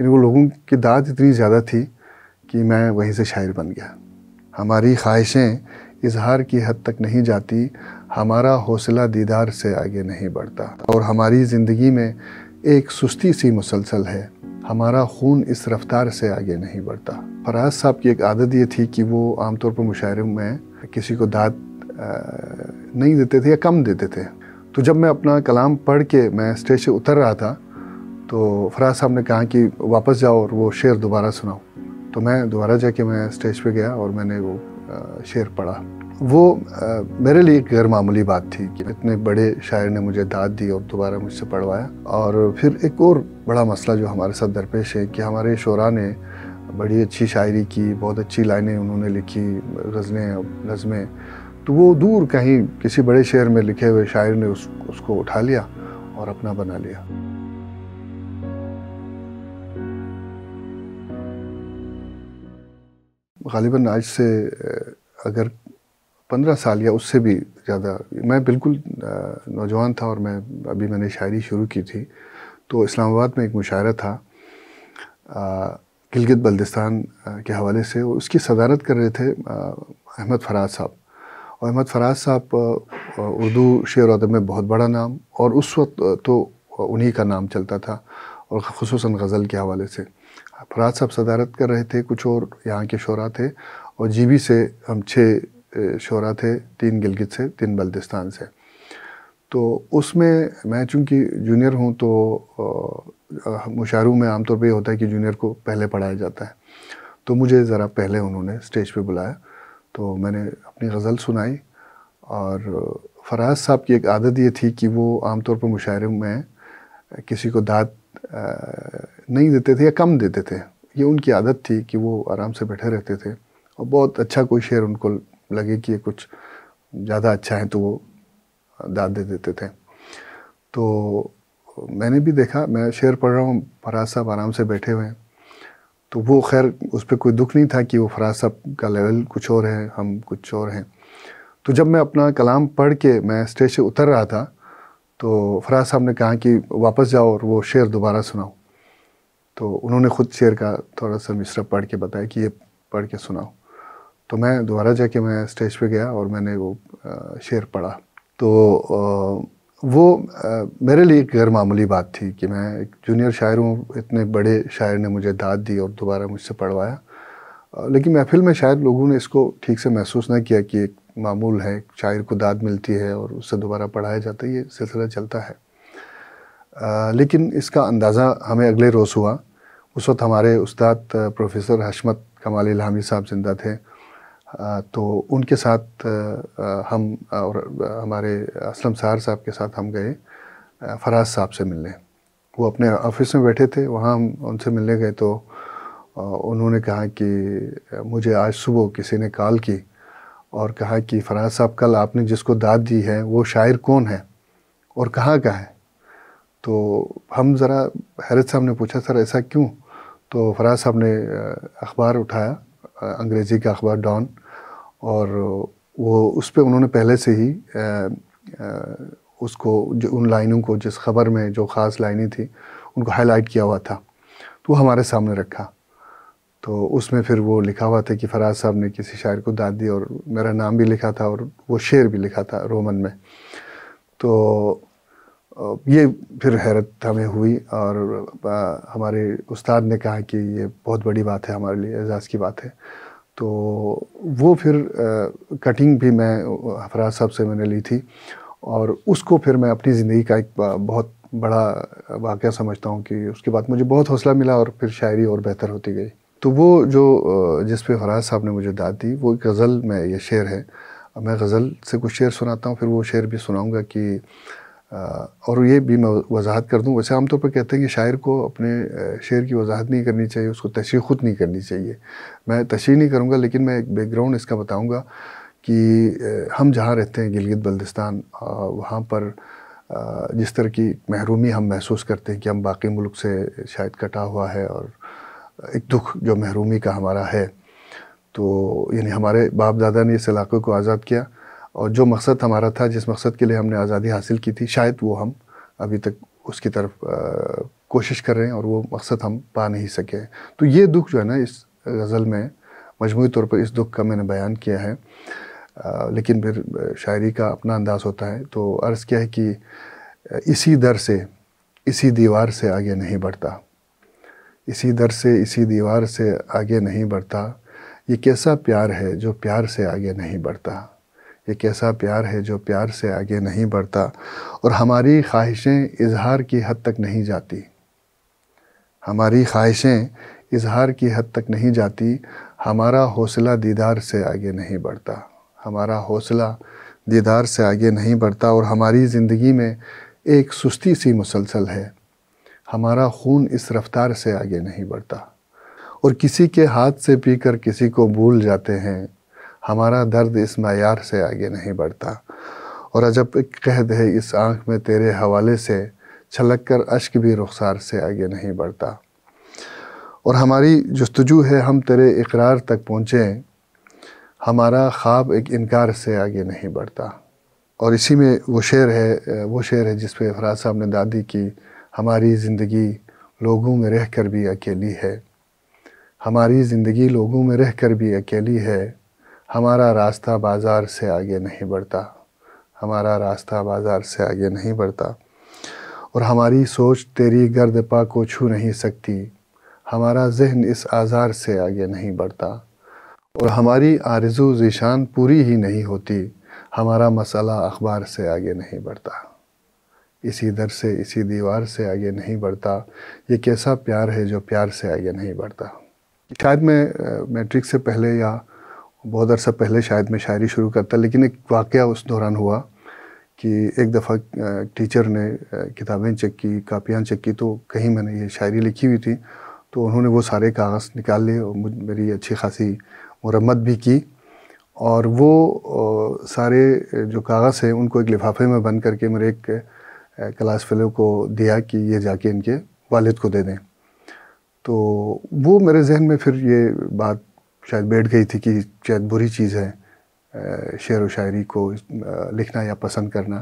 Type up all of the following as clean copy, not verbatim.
لیکن وہ لوگوں کی داد اتنی زیادہ تھی کہ میں وہیں سے شاعر بن گیا۔ ہماری خواہشیں اظہار کی حد تک نہیں جاتی، ہمارا حوصلہ دیدار سے آگے نہیں بڑھتا، اور ہماری زندگی میں ایک سستی سی مسلسل ہے، ہمارا خون اس رفتار سے آگے نہیں بڑھتا۔ فراز صاحب کی ایک عادت یہ تھی کہ وہ عام طور پر مشاعروں میں کسی کو داد نہیں دیتے تھے یا کم دیتے تھے۔ تو جب میں اپنا کلام پڑھ کے میں اسٹیج سے اتر رہا تھا تو فراز صاحب نے کہا کہ واپس جاؤ اور وہ شعر دوبارہ سناؤ۔ تو میں دوبارہ جا کے میں اسٹیج پہ گیا اور میں نے وہ شعر پڑھا۔ وہ میرے لیے ایک غیر معمولی بات تھی کہ اتنے بڑے شاعر نے مجھے داد دی اور دوبارہ مجھ سے پڑھوایا۔ اور پھر ایک اور بڑا مسئلہ جو ہمارے ساتھ درپیش ہے کہ ہمارے شعراء نے بڑی اچھی شاعری کی، بہت اچھی لائنیں انہوں نے لکھی، غزلیں نظمیں، تو وہ دور کہیں کسی بڑے شعر میں لکھے ہوئے شاعر نے اس کو اٹھا لیا اور اپنا بنا لیا۔ غالباً آج سے اگر 15 سال یا اس سے بھی زیادہ، میں بالکل نوجوان تھا اور میں نے شاعری شروع کی تھی، تو اسلام آباد میں ایک مشاعرہ تھا گلگت بلتستان کے حوالے سے، اس کی صدارت کر رہے تھے احمد فراز صاحب۔ اور احمد فراز صاحب اردو شعر و ادب میں بہت بڑا نام، اور اس وقت تو انہی کا نام چلتا تھا، اور خصوصاً غزل کے حوالے سے فراز صاحب صدارت کر رہے تھے، کچھ اور یہاں کے شعراء تھے، اور جی بی سے ہم 6 شعراء تھے، 3 گلگت سے، 3 بلتستان سے۔ تو اس میں چونکہ جونیئر ہوں تو مشاعروں میں عام طور پہ یہ ہوتا ہے کہ جونیئر کو پہلے پڑھایا جاتا ہے، تو مجھے ذرا پہلے انہوں نے اسٹیج پہ بلایا، تو میں نے اپنی غزل سنائی۔ اور فراز صاحب کی ایک عادت یہ تھی کہ وہ عام طور پر مشاعروں میں کسی کو داد نہیں دیتے تھے یا کم دیتے تھے، یہ ان کی عادت تھی کہ وہ آرام سے بیٹھے رہتے تھے، اور بہت اچھا کوئی شعر ان کو لگے کہ یہ کچھ زیادہ اچھا ہے تو وہ داد دے دیتے تھے۔ تو میں نے بھی دیکھا، میں شعر پڑھ رہا ہوں، فراز صاحب آرام سے بیٹھے ہوئے ہیں، تو وہ خیر اس پہ کوئی دکھ نہیں تھا کہ وہ فراز صاحب کا لیول کچھ اور ہے، ہم کچھ اور ہیں۔ تو جب میں اپنا کلام پڑھ کے میں اسٹیج سے اتر رہا تھا تو فراز صاحب نے کہا کہ واپس جاؤ اور وہ شعر دوبارہ سناؤ۔ تو انہوں نے خود شعر کا تھوڑا سا مصرع پڑھ کے بتایا کہ یہ پڑھ کے سناؤ۔ تو میں دوبارہ جا کے میں اسٹیج پہ گیا اور میں نے وہ شعر پڑھا۔ تو وہ میرے لیے ایک غیر معمولی بات تھی کہ میں ایک جونیئر شاعر ہوں، اتنے بڑے شاعر نے مجھے داد دی اور دوبارہ مجھ سے پڑھوایا۔ لیکن محفل میں شاید لوگوں نے اس کو ٹھیک سے محسوس نہ کیا کہ ایک معمول ہے، شاعر کو داد ملتی ہے اور اس سے دوبارہ پڑھایا جاتا ہے، یہ سلسلہ چلتا ہے۔ لیکن اس کا اندازہ ہمیں اگلے روز ہوا۔ اس وقت ہمارے استاد پروفیسر حشمت کمال الہامی صاحب زندہ تھے، تو ان کے ساتھ ہم اور ہمارے اسلم سہار صاحب کے ساتھ ہم گئے فراز صاحب سے ملنے۔ وہ اپنے آفس میں بیٹھے تھے، وہاں ہم ان سے ملنے گئے تو انہوں نے کہا کہ مجھے آج صبح کسی نے کال کی اور کہا کہ فراز صاحب کل آپ نے جس کو داد دی ہے وہ شاعر کون ہے اور کہاں کا ہے؟ تو ہم ذرا حیرت صاحب نے پوچھا سر ایسا کیوں؟ تو فراز صاحب نے اخبار اٹھایا، انگریزی کا اخبار ڈان، اور وہ اس پہ انہوں نے پہلے سے ہی اس کو جو ان لائنوں کو، جس خبر میں جو خاص لائنیں تھیں ان کو ہائی لائٹ کیا ہوا تھا، تو وہ ہمارے سامنے رکھا۔ تو اس میں پھر وہ لکھا ہوا تھا کہ فراز صاحب نے کسی شاعر کو داد دی، اور میرا نام بھی لکھا تھا اور وہ شعر بھی لکھا تھا رومن میں۔ تو یہ پھر حیرت ہمیں ہوئی، اور ہمارے استاد نے کہا کہ یہ بہت بڑی بات ہے، ہمارے لیے اعزاز کی بات ہے۔ تو وہ پھر کٹنگ بھی میں فراز صاحب سے میں نے لی تھی، اور اس کو پھر میں اپنی زندگی کا ایک بہت بڑا واقعہ سمجھتا ہوں کہ اس کے بعد مجھے بہت حوصلہ ملا اور پھر شاعری اور بہتر ہوتی گئی۔ تو وہ جو جس پہ فراز صاحب نے مجھے داد دی، وہ ایک غزل میں یہ شعر ہے۔ میں غزل سے کچھ شعر سناتا ہوں، پھر وہ شعر بھی سناؤں گا کہ اور یہ بھی میں وضاحت کر دوں، ویسے عام طور پر کہتے ہیں کہ شاعر کو اپنے شعر کی وضاحت نہیں کرنی چاہیے، اس کو تشریح خود نہیں کرنی چاہیے۔ میں تشریح نہیں کروں گا، لیکن میں ایک بیک گراؤنڈ اس کا بتاؤں گا کہ ہم جہاں رہتے ہیں گلگت بلتستان، وہاں پر جس طرح کی محرومی ہم محسوس کرتے ہیں کہ ہم باقی ملک سے شاید کٹا ہوا ہے، اور ایک دکھ جو محرومی کا ہمارا ہے، تو یعنی ہمارے باپ دادا نے اس علاقے کو آزاد کیا، اور جو مقصد ہمارا تھا، جس مقصد کے لیے ہم نے آزادی حاصل کی تھی، شاید وہ ہم ابھی تک اس کی طرف کوشش کر رہے ہیں اور وہ مقصد ہم پا نہیں سکے. تو یہ دکھ جو ہے نا اس غزل میں مجموعی طور پر اس دکھ کا میں نے بیان کیا ہے. لیکن پھر شاعری کا اپنا انداز ہوتا ہے. تو عرض کیا ہے کہ اسی در سے اسی دیوار سے آگے نہیں بڑھتا, اسی در سے اسی دیوار سے آگے نہیں بڑھتا, یہ کیسا پیار ہے جو پیار سے آگے نہیں بڑھتا, یہ کیسا پیار ہے جو پیار سے آگے نہیں بڑھتا, اور ہماری خواہشیں اظہار کی حد تک نہیں جاتی, ہماری خواہشیں اظہار کی حد تک نہیں جاتی, ہمارا حوصلہ دیدار سے آگے نہیں بڑھتا, ہمارا حوصلہ دیدار سے آگے نہیں بڑھتا, اور ہماری زندگی میں ایک سستی سی مسلسل ہے, ہمارا خون اس رفتار سے آگے نہیں بڑھتا, اور کسی کے ہاتھ سے پی کر کسی کو بھول جاتے ہیں, ہمارا درد اس معیار سے آگے نہیں بڑھتا, اور عجب ایک قحط ہے اس آنکھ میں تیرے حوالے سے, چھلک کر اشک بھی رخسار سے آگے نہیں بڑھتا, اور ہماری جستجو ہے ہم تیرے اقرار تک پہنچیں, ہمارا خواب ایک انکار سے آگے نہیں بڑھتا. اور اسی میں وہ شعر ہے جس پہ فراز صاحب نے داد دی کہ ہماری زندگی لوگوں میں رہ کر بھی اکیلی ہے, ہماری زندگی لوگوں میں رہ کر بھی اکیلی ہے, ہمارا راستہ بازار سے آگے نہیں بڑھتا, ہمارا راستہ بازار سے آگے نہیں بڑھتا, اور ہماری سوچ تیری گرد پا کو چھو نہیں سکتی, ہمارا ذہن اس آزار سے آگے نہیں بڑھتا, اور ہماری آرزو ذیشان پوری ہی نہیں ہوتی, ہمارا مسئلہ اخبار سے آگے نہیں بڑھتا, اسی در سے اسی دیوار سے آگے نہیں بڑھتا, یہ کیسا پیار ہے جو پیار سے آگے نہیں بڑھتا. شاید میں میٹرک سے پہلے یا بہت عرصہ پہلے شاید میں شاعری شروع کرتا, لیکن ایک واقعہ اس دوران ہوا کہ ایک دفعہ ٹیچر نے کتابیں چیک کی, کاپیاں چیک کی, تو کہیں میں نے یہ شاعری لکھی ہوئی تھی, تو انہوں نے وہ سارے کاغذ نکال لیے اور میری اچھی خاصی مرمت بھی کی, اور وہ سارے جو کاغذ ہیں ان کو ایک لفافے میں بند کر کے میرے ایک کلاس فیلو کو دیا کہ یہ جا کے ان کے والد کو دے دیں. تو وہ میرے ذہن میں پھر یہ بات شاید بیٹھ گئی تھی کہ شاید بری چیز ہے شعر و شاعری کو لکھنا یا پسند کرنا,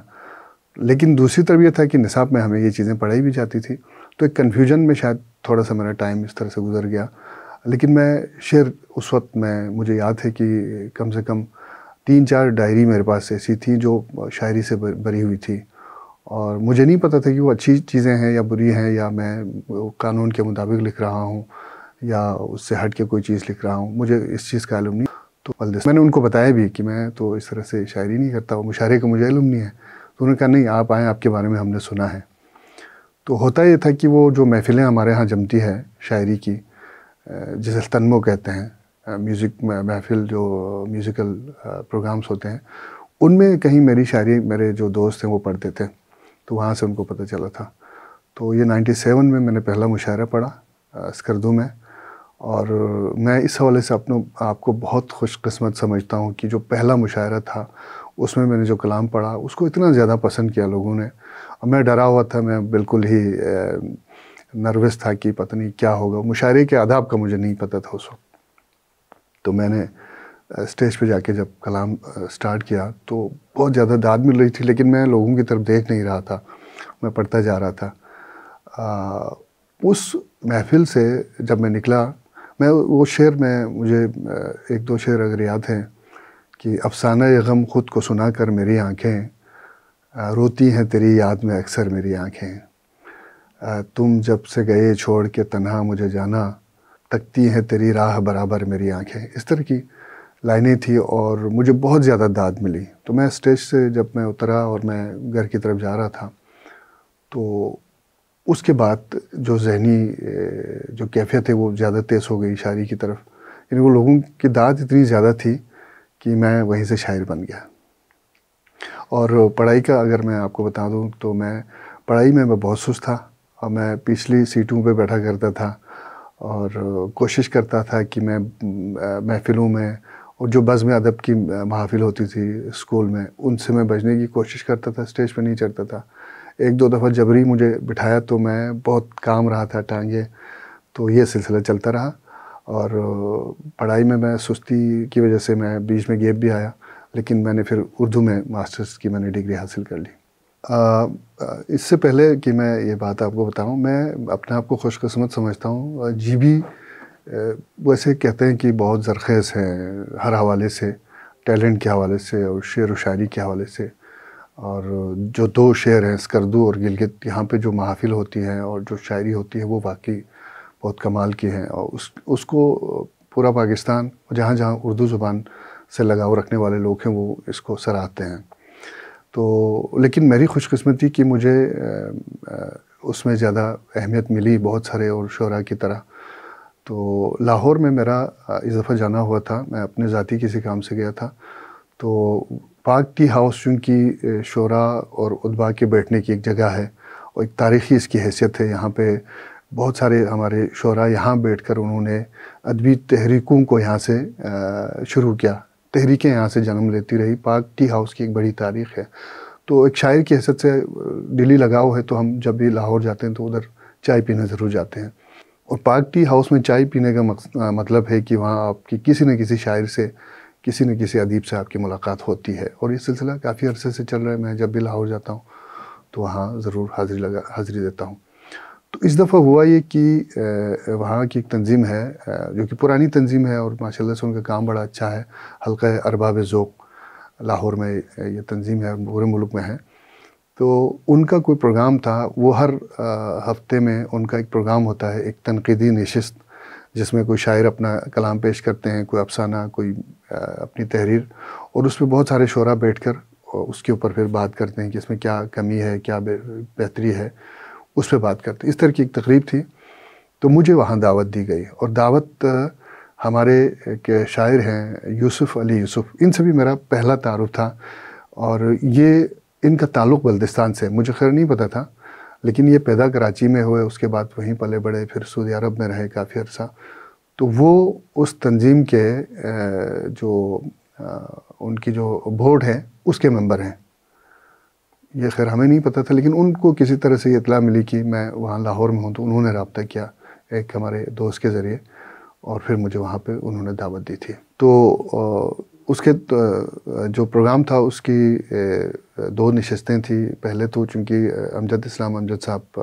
لیکن دوسری طرف یہ تھا کہ نصاب میں ہمیں یہ چیزیں پڑھائی بھی جاتی تھی, تو ایک کنفیوژن میں شاید تھوڑا سا میرا ٹائم اس طرح سے گزر گیا. لیکن میں شعر اس وقت مجھے یاد ہے کہ کم سے کم 3-4 ڈائری میرے پاس ایسی تھیں جو شاعری سے بھری ہوئی تھی, اور مجھے نہیں پتہ تھا کہ وہ اچھی چیزیں ہیں یا بری ہیں, یا میں قانون کے مطابق لکھ رہا ہوں یا اس سے ہٹ کے کوئی چیز لکھ رہا ہوں, مجھے اس چیز کا علم نہیں. تو میں نے ان کو بتایا بھی کہ میں تو اس طرح سے شاعری نہیں کرتا, وہ مشاعرے کا مجھے علم نہیں ہے. تو انہوں نے کہا نہیں آپ آئیں, آپ کے بارے میں ہم نے سنا ہے. تو ہوتا یہ تھا کہ وہ جو محفلیں ہمارے ہاں جمتی ہے شاعری کی, جسے تنمو کہتے ہیں, میوزک محفل جو میوزیکل پروگرامز ہوتے ہیں, ان میں کہیں میری شاعری میرے جو دوست ہیں وہ پڑھتے تھے, تو وہاں سے ان کو پتہ چلا تھا. تو یہ 97 میں نے پہلا مشاعرہ پڑھا اسکردو میں, اور میں اس حوالے سے آپ کو بہت خوش قسمت سمجھتا ہوں کہ جو پہلا مشاعرہ تھا اس میں نے جو کلام پڑھا اس کو اتنا زیادہ پسند کیا لوگوں نے, اور میں ڈرا ہوا تھا, میں بالکل ہی نروس تھا کہ پتہ نہیں کیا ہوگا, مشاعرے کے آداب کا مجھے نہیں پتہ تھا اس وقت. تو میں نے اسٹیج پہ جا کے جب کلام سٹارٹ کیا تو بہت زیادہ داد مل رہی تھی, لیکن میں لوگوں کی طرف دیکھ نہیں رہا تھا, میں پڑھتا جا رہا تھا. اس محفل سے جب میں نکلا, میں وہ شعر میں مجھے 1-2 شعر اگر یاد ہیں کہ افسانہ غم خود کو سنا کر میری آنکھیں روتی ہیں تیری یاد میں اکثر میری آنکھیں, تم جب سے گئے چھوڑ کے تنہا مجھے جانا تکتی ہیں تیری راہ برابر میری آنکھیں. اس طرح کی لائنیں تھیں اور مجھے بہت زیادہ داد ملی. تو میں اسٹیج سے جب میں اترا اور میں گھر کی طرف جا رہا تھا, تو اس کے بعد جو ذہنی جو کیفیت ہے وہ زیادہ تیز ہو گئی شاعری کی طرف, یعنی وہ لوگوں کی داد اتنی زیادہ تھی کہ میں وہیں سے شاعر بن گیا. اور پڑھائی کا اگر میں آپ کو بتا دوں تو میں پڑھائی میں بہت سست تھا, اور میں پچھلی سیٹوں پہ بیٹھا کرتا تھا, اور کوشش کرتا تھا کہ میں محفلوں میں اور جو بزم ادب کی محافل ہوتی تھی اسکول میں ان سے میں بچنے کی کوشش کرتا تھا, اسٹیج پہ نہیں چڑھتا تھا. 1-2 دفعہ جبری مجھے بٹھایا تو میں بہت کام رہا تھا ٹانگیں, تو یہ سلسلہ چلتا رہا. اور پڑھائی میں سستی کی وجہ سے میں بیچ میں گیپ بھی آیا, لیکن میں نے پھر اردو میں ماسٹرز کی میں نے ڈگری حاصل کر لی. اس سے پہلے کہ میں یہ بات آپ کو بتاؤں، میں اپنے آپ کو خوش قسمت سمجھتا ہوں۔ جی بھی ویسے کہتے ہیں کہ بہت زرخیز ہیں ہر حوالے سے، ٹیلنٹ کے حوالے سے اور شعر و شاعری کے حوالے سے، اور جو دو شعر ہیں اسکردو اور گلگت، یہاں پہ جو محافل ہوتی ہیں اور جو شاعری ہوتی ہے وہ واقعی بہت کمال کی ہیں، اور اس کو پورا پاکستان جہاں جہاں اردو زبان سے لگاؤ رکھنے والے لوگ ہیں وہ اس کو سراہتے ہیں۔ تو لیکن میری خوش قسمتی کہ مجھے اس میں زیادہ اہمیت ملی بہت سارے اور شعراء کی طرح۔ تو لاہور میں میرا اس دفعہ جانا ہوا تھا، میں اپنے ذاتی کسی کام سے گیا تھا، تو پاک ٹی ہاؤس چونکہ شعراء اور ادباء کے بیٹھنے کی ایک جگہ ہے اور ایک تاریخی اس کی حیثیت ہے، یہاں پہ بہت سارے ہمارے شعراء یہاں بیٹھ کر انہوں نے ادبی تحریکوں کو یہاں سے شروع کیا، تحریکیں یہاں سے جنم لیتی رہی، پاک ٹی ہاؤس کی ایک بڑی تاریخ ہے۔ تو ایک شاعر کی حیثیت سے دلی لگاؤ ہے، تو ہم جب بھی لاہور جاتے ہیں تو ادھر چائے پینے ضرور جاتے ہیں، اور پاک ٹی ہاؤس میں چائے پینے کا مطلب ہے کہ وہاں آپ کی کسی نہ کسی شاعر سے، کسی نہ کسی ادیب سے آپ کی ملاقات ہوتی ہے، اور یہ سلسلہ کافی عرصے سے چل رہا ہے۔ میں جب بھی لاہور جاتا ہوں تو وہاں ضرور حاضری دیتا ہوں۔ تو اس دفعہ ہوا یہ کہ وہاں کی ایک تنظیم ہے جو کہ پرانی تنظیم ہے، اور ماشاءاللہ سے ان کا کام بڑا اچھا ہے، حلقہ ارباب ذوق لاہور میں یہ تنظیم ہے، پورے ملک میں ہے۔ تو ان کا کوئی پروگرام تھا، وہ ہر ہفتے میں ان کا ایک پروگرام ہوتا ہے، ایک تنقیدی نشست، جس میں کوئی شاعر اپنا کلام پیش کرتے ہیں، کوئی افسانہ، کوئی اپنی تحریر، اور اس پہ بہت سارے شعراء بیٹھ کر اس کے اوپر پھر بات کرتے ہیں کہ اس میں کیا کمی ہے، کیا بہتری ہے، اس پہ بات کرتے ہیں۔ اس طرح کی ایک تقریب تھی، تو مجھے وہاں دعوت دی گئی، اور دعوت ہمارے ایک شاعر ہیں یوسف علی یوسف، ان سے بھی میرا پہلا تعارف تھا، اور یہ ان کا تعلق بلتستان سے، مجھے خیر نہیں پتہ تھا، لیکن یہ پیدا کراچی میں ہوئے، اس کے بعد وہیں پلے بڑھے، پھر سعودی عرب میں رہے کافی عرصہ۔ تو وہ اس تنظیم کے جو ان کی جو بورڈ ہے اس کے ممبر ہیں۔ یہ خیر ہمیں نہیں پتہ تھا، لیکن ان کو کسی طرح سے یہ اطلاع ملی کہ میں وہاں لاہور میں ہوں، تو انہوں نے رابطہ کیا ایک ہمارے دوست کے ذریعے، اور پھر مجھے وہاں پہ انہوں نے دعوت دی تھی۔ تو اس کے جو پروگرام تھا اس کی دو نشستیں تھیں۔ پہلے تو چونکہ امجد اسلام امجد صاحب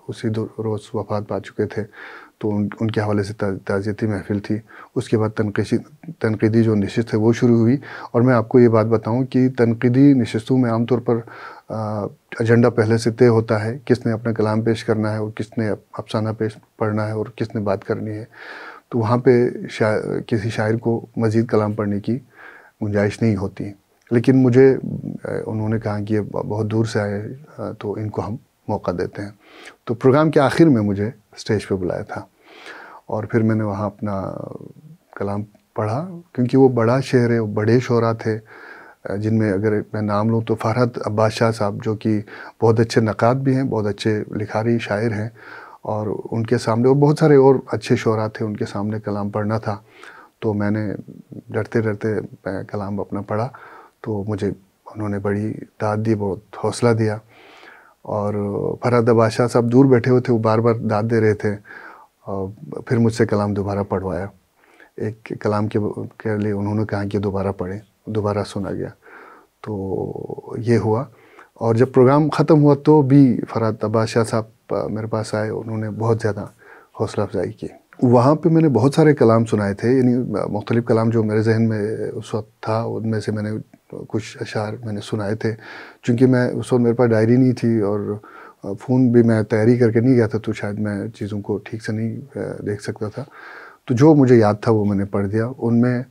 اسی روز وفات پا چکے تھے، تو ان کے حوالے سے تعزیتی محفل تھی۔ اس کے بعد تنقیدی جو نشست ہے وہ شروع ہوئی، اور میں آپ کو یہ بات بتاؤں کہ تنقیدی نشستوں میں عام طور پر ایجنڈا پہلے سے طے ہوتا ہے، کس نے اپنا کلام پیش کرنا ہے، اور کس نے افسانہ پڑھنا ہے، اور کس نے بات کرنی ہے۔ تو وہاں پہ کسی شاعر کو مزید کلام پڑھنے کی گنجائش نہیں ہوتی، لیکن مجھے انہوں نے کہا کہ یہ بہت دور سے آئے، تو ان کو ہم موقع دیتے ہیں۔ تو پروگرام کے آخر میں مجھے اسٹیج پہ بلایا تھا، اور پھر میں نے وہاں اپنا کلام پڑھا، کیونکہ وہ بڑا شعر ہے، وہ بڑے شعراء تھے، جن میں اگر میں نام لوں تو فرحت عباس شاہ صاحب، جو کہ بہت اچھے نقاد بھی ہیں، بہت اچھے لکھاری شاعر ہیں، اور ان کے سامنے اور بہت سارے اور اچھے شعراء تھے، ان کے سامنے کلام پڑھنا تھا۔ تو میں نے ڈرتے ڈرتے کلام اپنا پڑھا، تو مجھے انہوں نے بڑی داد دی، بہت حوصلہ دیا، اور فرحت عباس شاہ صاحب دور بیٹھے ہوئے تھے، وہ بار بار داد دے رہے تھے، اور پھر مجھ سے کلام دوبارہ پڑھوایا۔ ایک کلام کے لیے انہوں نے کہا کہ دوبارہ پڑھیں، دوبارہ سنا گیا۔ تو یہ ہوا، اور جب پروگرام ختم ہوا تو بھی فرحت عباس شاہ صاحب میرے پاس آئے، انہوں نے بہت زیادہ حوصلہ افزائی کی۔ وہاں پہ میں نے بہت سارے کلام سنائے تھے، یعنی مختلف کلام جو میرے ذہن میں اس وقت تھا، ان میں سے میں نے کچھ اشعار میں نے سنائے تھے، چونکہ میں اس وقت میرے پاس ڈائری نہیں تھی، اور فون بھی میں تیاری کر کے نہیں گیا تھا، تو شاید میں چیزوں کو ٹھیک سے نہیں دیکھ سکتا تھا۔ تو جو مجھے یاد تھا وہ میں نے پڑھ دیا۔ ان میں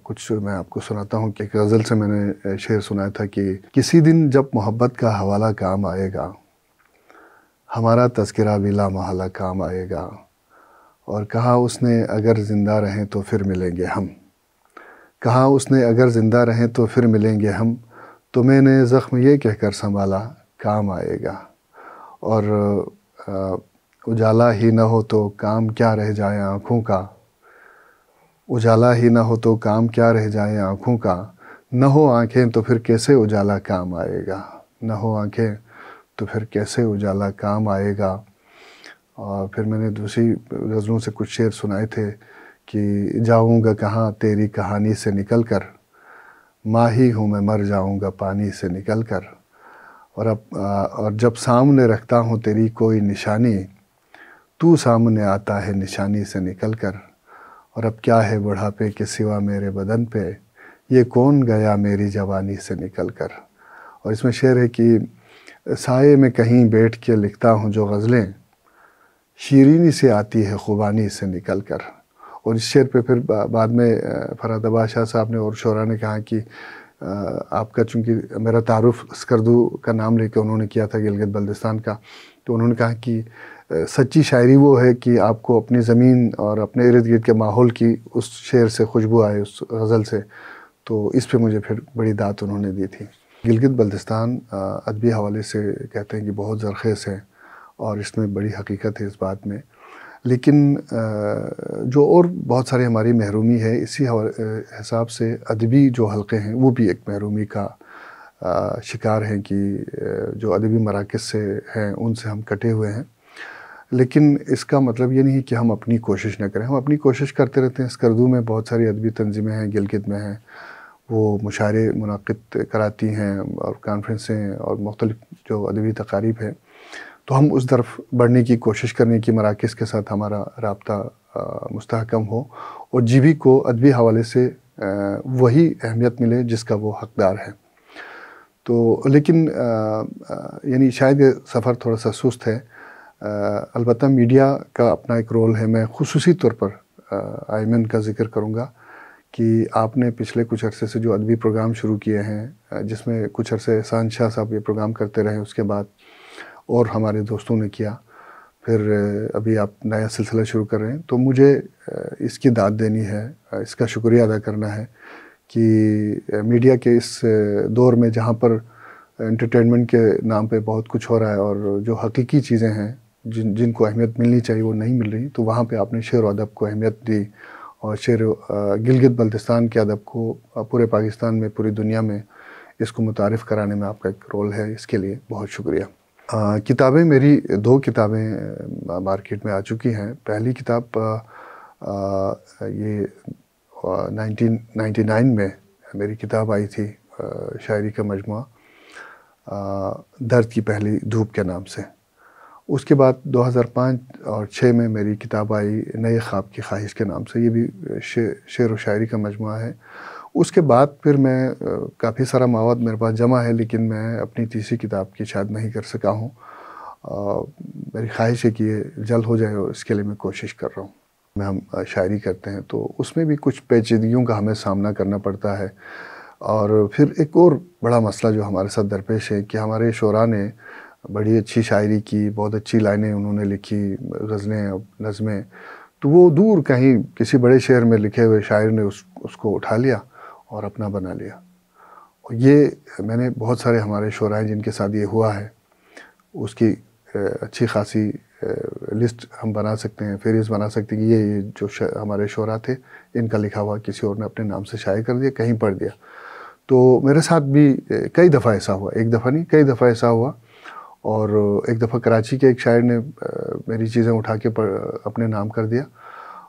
کچھ میں آپ کو سناتا ہوں کہ ایک غزل سے میں نے شعر سنایا تھا کہ کسی دن جب محبت کا حوالہ کام آئے گا، ہمارا تذکرہ بھی لا محالہ کام آئے گا، اور کہا اس نے اگر زندہ رہیں تو پھر ملیں گے ہم، کہا اس نے اگر زندہ رہیں تو پھر ملیں گے ہم، تو میں نے زخم یہ کہہ کر سنبھالا کام آئے گا، اور اجالا ہی نہ ہو تو کام کیا رہ جائے آنکھوں کا، اجالا ہی نہ ہو تو کام کیا رہ جائے آنکھوں کا، نہ ہو آنکھیں تو پھر کیسے اجالا کام آئے گا، نہ ہو آنکھیں تو پھر کیسے اجالا کام آئے گا۔ اور پھر میں نے دوسری غزلوں سے کچھ شعر سنائے تھے کہ جاؤں گا کہاں تیری کہانی سے نکل کر، ماہی ہوں میں مر جاؤں گا پانی سے نکل کر، اور جب سامنے رکھتا ہوں تیری کوئی نشانی، تو سامنے آتا ہے نشانی سے نکل کر، اور اب کیا ہے بڑھاپے کے سوا میرے بدن پہ، یہ کون گیا میری جوانی سے نکل کر۔ اور اس میں شعر ہے کہ سائے میں کہیں بیٹھ کے لکھتا ہوں جو غزلیں، شیرینی سے آتی ہے خوبانی سے نکل کر۔ اور اس شعر پہ پھر بعد میں فرہاد عباس شاہ صاحب نے اور شعراء نے کہا کہ آپ کا چونکہ میرا تعارف اسکردو کا نام لے کے انہوں نے کیا تھا گلگت بلتستان کا، تو انہوں نے کہا کہ سچی شاعری وہ ہے کہ آپ کو اپنی زمین اور اپنے ارد گرد کے ماحول کی اس شعر سے خوشبو آئے، اس غزل سے۔ تو اس پہ مجھے پھر بڑی داد انہوں نے دی تھی۔ گلگت بلتستان ادبی حوالے سے کہتے ہیں کہ بہت زرخیز ہے، اور اس میں بڑی حقیقت ہے اس بات میں، لیکن جو اور بہت ساری ہماری محرومی ہے، اسی حساب سے ادبی جو حلقے ہیں وہ بھی ایک محرومی کا شکار ہیں کہ جو ادبی مراکز سے ہیں ان سے ہم کٹے ہوئے ہیں۔ لیکن اس کا مطلب یہ نہیں کہ ہم اپنی کوشش نہ کریں، ہم اپنی کوشش کرتے رہتے ہیں۔ اسکردو میں بہت ساری ادبی تنظیمیں ہیں، گلگت میں ہیں، وہ مشاعرے منعقد کراتی ہیں اور کانفرنسیں اور مختلف جو ادبی تقاریب ہیں، تو ہم اس طرف بڑھنے کی کوشش کرنے کی مراکز کے ساتھ ہمارا رابطہ مستحکم ہو، اور جی بی کو ادبی حوالے سے وہی اہمیت ملے جس کا وہ حقدار ہے۔ تو لیکن یعنی شاید یہ سفر تھوڑا سا سست ہے، البتہ میڈیا کا اپنا ایک رول ہے۔ میں خصوصی طور پر آئمن کا ذکر کروں گا کہ آپ نے پچھلے کچھ عرصے سے جو ادبی پروگرام شروع کیے ہیں، جس میں کچھ عرصے احسان شاہ صاحب یہ پروگرام کرتے رہے، اس کے بعد اور ہمارے دوستوں نے کیا، پھر ابھی آپ نیا سلسلہ شروع کر رہے ہیں، تو مجھے اس کی داد دینی ہے، اس کا شکریہ ادا کرنا ہے کہ میڈیا کے اس دور میں جہاں پر انٹرٹینمنٹ کے نام پہ بہت کچھ ہو رہا ہے اور جو حقیقی چیزیں ہیں جن کو اہمیت ملنی چاہیے وہ نہیں مل رہی، تو وہاں پہ آپ نے شعر و ادب کو اہمیت دی، اور گلگت بلتستان کے ادب کو پورے پاکستان میں، پوری دنیا میں اس کو متعارف کرانے میں آپ کا ایک رول ہے۔ اس کے لیے بہت شکریہ۔ کتابیں میری 2 کتابیں مارکیٹ میں آ چکی ہیں۔ پہلی کتاب یہ 1999 میں میری کتاب آئی تھی، شاعری کا مجموعہ درد کی پہلی دھوپ کے نام سے۔ اس کے بعد 2005 اور 6 میں میری کتاب آئی نئے خواب کی خواہش کے نام سے، یہ بھی شعر و شاعری کا مجموعہ ہے۔ اس کے بعد پھر میں کافی سارا مواد میرے پاس جمع ہے، لیکن میں اپنی تیسری کتاب کی شاید نہیں کر سکا ہوں۔ میری خواہش ہے کہ یہ جلد ہو جائے، اور اس کے لیے میں کوشش کر رہا ہوں۔ ہم شاعری کرتے ہیں تو اس میں بھی کچھ پیچیدگیوں کا ہمیں سامنا کرنا پڑتا ہے، اور پھر ایک اور بڑا مسئلہ جو ہمارے ساتھ درپیش ہے کہ ہمارے شعراء نے بڑی اچھی شاعری کی، بہت اچھی لائنیں انہوں نے لکھی، غزلیں، نظمیں، تو وہ دور کہیں کسی بڑے شہر میں لکھے ہوئے شاعر نے اس کو اٹھا لیا اور اپنا بنا لیا۔ اور یہ میں نے بہت سارے ہمارے شعراء ہیں جن کے ساتھ یہ ہوا ہے، اس کی اچھی خاصی لسٹ ہم بنا سکتے ہیں، فہرست بنا سکتے ہیں کہ یہ جو ہمارے شعراء تھے ان کا لکھا ہوا کسی اور نے اپنے نام سے شائع کر دیا، کہیں پڑھ دیا۔ تو میرے ساتھ بھی کئی دفعہ ایسا ہوا، ایک دفعہ نہیں، کئی دفعہ ایسا ہوا۔ اور ایک دفعہ کراچی کے ایک شاعر نے میری چیزیں اٹھا کے اپنے نام کر دیا،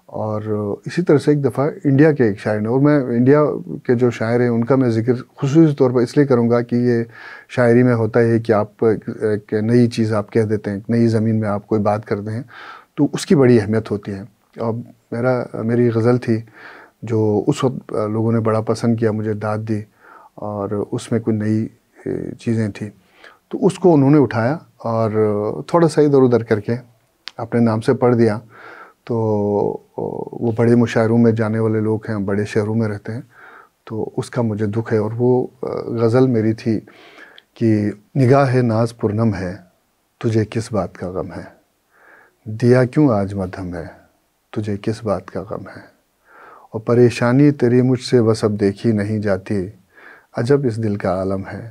اور اسی طرح سے ایک دفعہ انڈیا کے ایک شاعر نے، اور میں انڈیا کے جو شاعر ہیں ان کا میں ذکر خصوصی طور پر اس لیے کروں گا کہ یہ شاعری میں ہوتا ہے کہ آپ ایک نئی چیز آپ کہہ دیتے ہیں، ایک نئی زمین میں آپ کوئی بات کرتے ہیں، تو اس کی بڑی اہمیت ہوتی ہے۔ اور میری غزل تھی جو اس وقت لوگوں نے بڑا پسند کیا، مجھے داد دی، اور اس میں کوئی نئی چیزیں تھیں، تو اس کو انہوں نے اٹھایا اور تھوڑا سا ادھر ادھر کر کے اپنے نام سے پڑھ دیا۔ تو وہ بڑے مشاعروں میں جانے والے لوگ ہیں، بڑے شہروں میں رہتے ہیں، تو اس کا مجھے دکھ ہے۔ اور وہ غزل میری تھی کہ نگاہ ناز پرنم ہے، تجھے کس بات کا غم ہے، دیا کیوں آج مدھم ہے، تجھے کس بات کا غم ہے، اور پریشانی تیری مجھ سے بس اب دیکھی نہیں جاتی، عجب اس دل کا عالم ہے،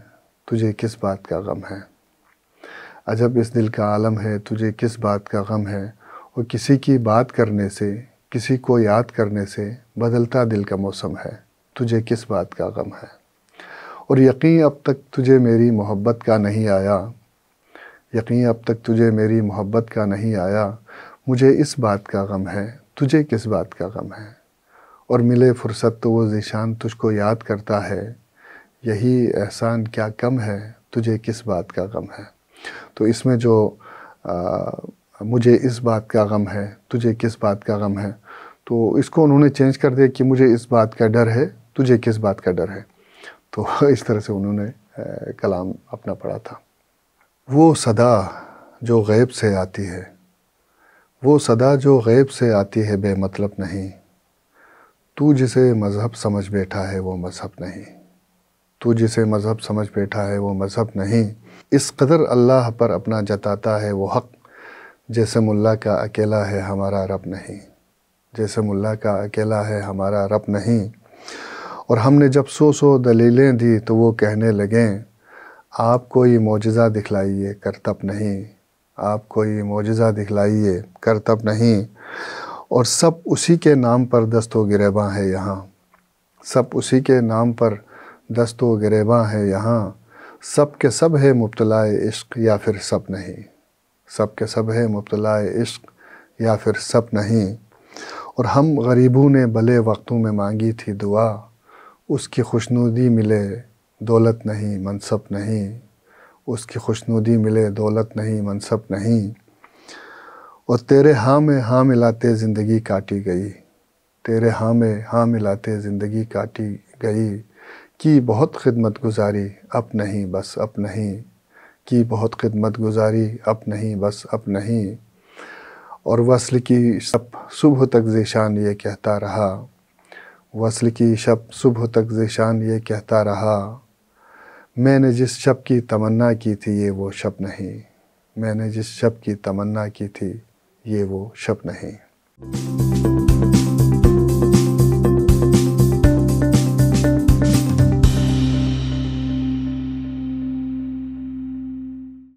تجھے کس بات کا غم ہے، عجب اس دل کا عالم ہے، تجھے کس بات کا غم ہے، اور کسی کی بات کرنے سے، کسی کو یاد کرنے سے بدلتا دل کا موسم ہے، تجھے کس بات کا غم ہے، اور یقین اب تک تجھے میری محبت کا نہیں آیا، یقین اب تک تجھے میری محبت کا نہیں آیا، مجھے اس بات کا غم ہے، تجھے کس بات کا غم ہے، اور ملے فرصت تو وہ ذیشان تجھ کو یاد کرتا ہے، یہی احسان کیا کم ہے، تجھے کس بات کا غم ہے. تو اس میں جو مجھے اس بات کا غم ہے، تجھے کس بات کا غم ہے، تو اس کو انہوں نے چینج کر دیا کہ مجھے اس بات کا ڈر ہے، تجھے کس بات کا ڈر ہے. تو اس طرح سے انہوں نے کلام اپنا پڑھا تھا. وہ صدا جو غیب سے آتی ہے، وہ صدا جو غیب سے آتی ہے بے مطلب نہیں. تو جسے مذہب سمجھ بیٹھا ہے وہ مذہب نہیں. تو جسے مذہب سمجھ بیٹھا ہے وہ مذہب نہیں. اس قدر اللہ پر اپنا جتاتا ہے وہ حق، جیسے ملا کا اکیلا ہے ہمارا رب نہیں. جیسے ملا کا اکیلا ہے ہمارا رب نہیں. اور ہم نے جب سو دلیلیں دی تو وہ کہنے لگیں آپ کوئی معجزہ دکھلائیے کرتب نہیں. آپ کوئی معجزہ دکھلائیے کرتب نہیں. اور سب اسی کے نام پر دست و گریباں ہے یہاں. سب اسی کے نام پر دست و گریباں ہے یہاں. سب کے سب ہے مبتلا عشق یا پھر سب نہیں. سب کے سب ہے مبتلا عشق یا پھر سب نہیں. اور ہم غریبوں نے بھلے وقتوں میں مانگی تھی دعا، اس کی خوشنودی ملے دولت نہیں منصب نہیں. اس کی خوشنودی ملے دولت نہیں منصب نہیں. اور تیرے ہاں میں ہاں ملاتے زندگی کاٹی گئی. تیرے ہاں میں ہاں ملاتے زندگی کاٹی گئی. کی بہت خدمت گزاری اب نہیں بس اب نہیں. کی بہت خدمت گزاری اب نہیں بس اب نہیں. اور وصل کی شب صبح تک ذیشان یہ کہتا رہا. وصل کی شب صبح تک ذیشان یہ کہتا رہا. میں نے جس شب کی تمنا کی تھی یہ وہ شب نہیں. میں نے جس شب کی تمنا کی تھی یہ وہ شب نہیں.